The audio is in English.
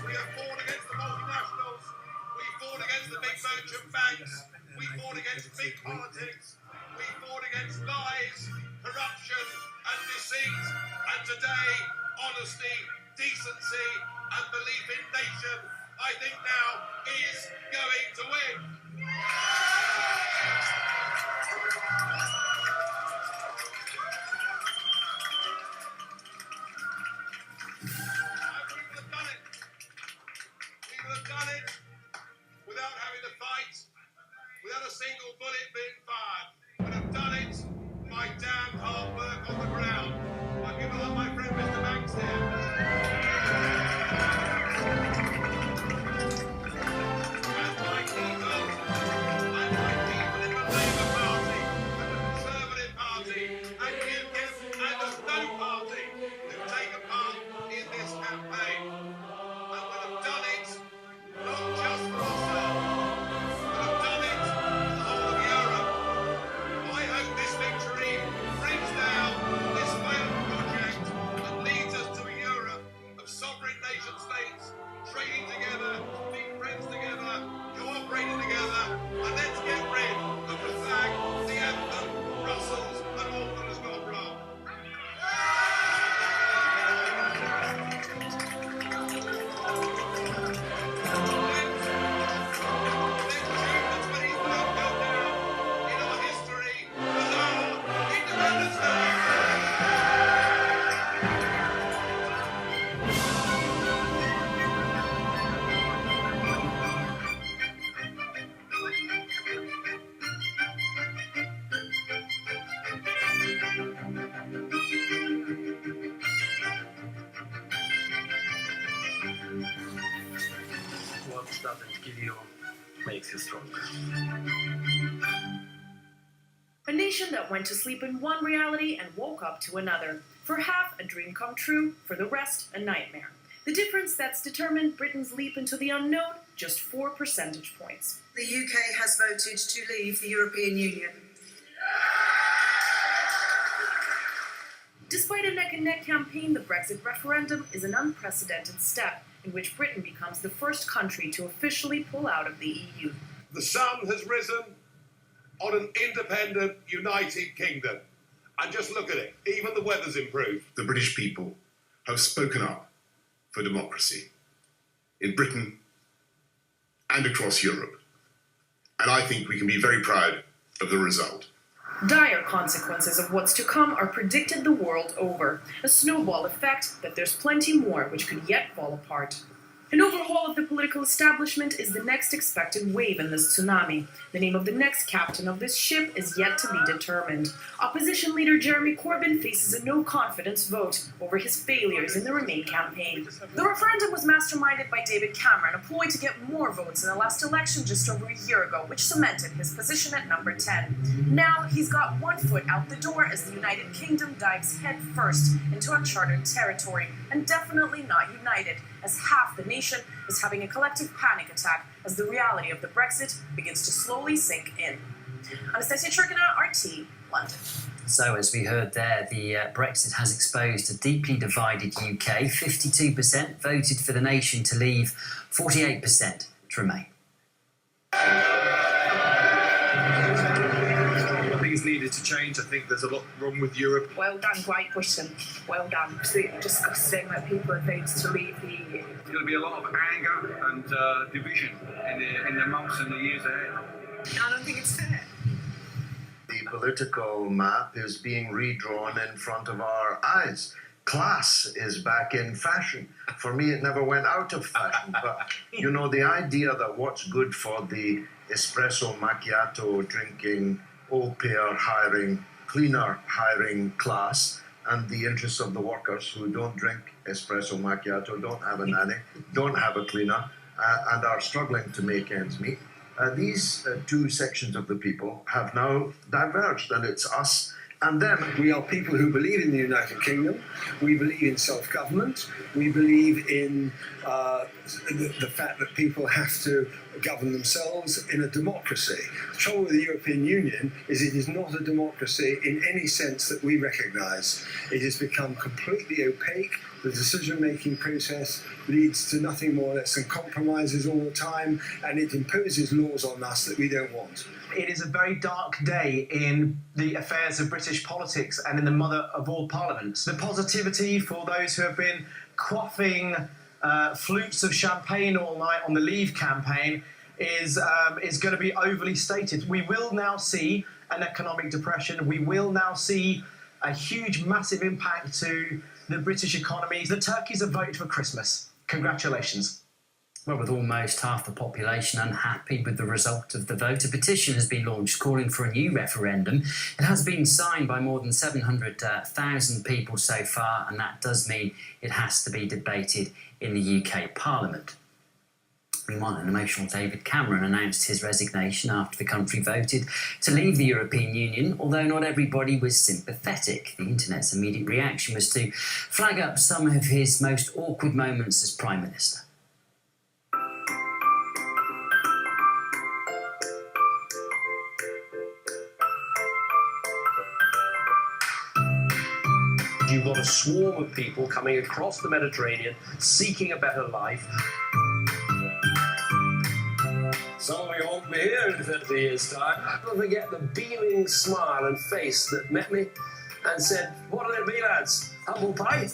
We have fought against the multinationals. We fought against the big merchant banks. We fought against big politics. We fought against lies, corruption and deceit. And today, honesty, decency and belief in nation, I think now is going to win. Done it without having to fight, without a single bullet being fired. But I've done it by damn hard work on the ground. I'll give it up my friend Mr. Banks here. And my people in the Labour Party, and the Conservative Party, and UKIP, and the No Party who've taken part in this campaign. And when I've done it, not just for ourselves, but I've done it for the whole of Europe. I hope this victory brings down this failed project and leads us to a Europe of sovereign nation states, trading together, being friends together, cooperating together, and let's get rid of the flag, the anthem, Brussels, and all that has gone wrong. What doesn't kill you makes you stronger. A nation that went to sleep in one reality and woke up to another. For half, a dream come true, for the rest, a nightmare. The difference that's determined Britain's leap into the unknown, just 4 percentage points. The UK has voted to leave the European Union. Despite a neck-and-neck campaign, the Brexit referendum is an unprecedented step in which Britain becomes the first country to officially pull out of the EU. The sun has risen on an independent, united kingdom. And just look at it, even the weather's improved. The British people have spoken up for democracy in Britain and across Europe. And I think we can be very proud of the result. Dire consequences of what's to come are predicted the world over. A snowball effect that there's plenty more which could yet fall apart. An overhaul of the political establishment is the next expected wave in this tsunami. The name of the next captain of this ship is yet to be determined. Opposition leader Jeremy Corbyn faces a no-confidence vote over his failures in the Remain campaign. The referendum was masterminded by David Cameron, a ploy to get more votes in the last election just over a year ago, which cemented his position at number 10. Now he's got one foot out the door as the United Kingdom dives head first into uncharted territory, and definitely not united, as half the nation is having a collective panic attack as the reality of the Brexit begins to slowly sink in. Anastasia Churkina, RT, London. So, as we heard there, the Brexit has exposed a deeply divided UK. 52% voted for the nation to leave, 48% to remain. Things needed to change. I think there's a lot wrong with Europe. Well done, Great Britain. Well done. Absolutely disgusting that people have voted to leave the EU. There's going to be a lot of anger and division in the months and the years ahead. I don't think it's fair. The political map is being redrawn in front of our eyes. Class is back in fashion. For me, it never went out of fashion. But, you know, the idea that what's good for the espresso macchiato drinking, au pair hiring, cleaner hiring class, and the interests of the workers who don't drink espresso macchiato, don't have a nanny, don't have a cleaner, and are struggling to make ends meet. These two sections of the people have now diverged, and it's us and them. We are people who believe in the United Kingdom. We believe in self-government. We believe in the fact that people have to govern themselves in a democracy. The trouble with the European Union is it is not a democracy in any sense that we recognise. It has become completely opaque. The decision-making process leads to nothing more or less than compromises all the time, and it imposes laws on us that we don't want. It is a very dark day in the affairs of British politics and in the mother of all parliaments. The positivity for those who have been quaffing flutes of champagne all night on the Leave campaign is going to be overly stated. We will now see an economic depression. We will now see a huge, massive impact to the British economy. The turkeys have voted for Christmas. Congratulations. Well, with almost half the population unhappy with the result of the vote, a petition has been launched calling for a new referendum. It has been signed by more than 700,000 people so far, and that does mean it has to be debated in the UK Parliament. Meanwhile, an emotional David Cameron announced his resignation after the country voted to leave the European Union, although not everybody was sympathetic. The internet's immediate reaction was to flag up some of his most awkward moments as Prime Minister. You've got a swarm of people coming across the Mediterranean, seeking a better life. Some of you won't be here in 50 years' time. I'll never forget the beaming smile and face that met me and said, "What'll it be, lads? Humble pie?"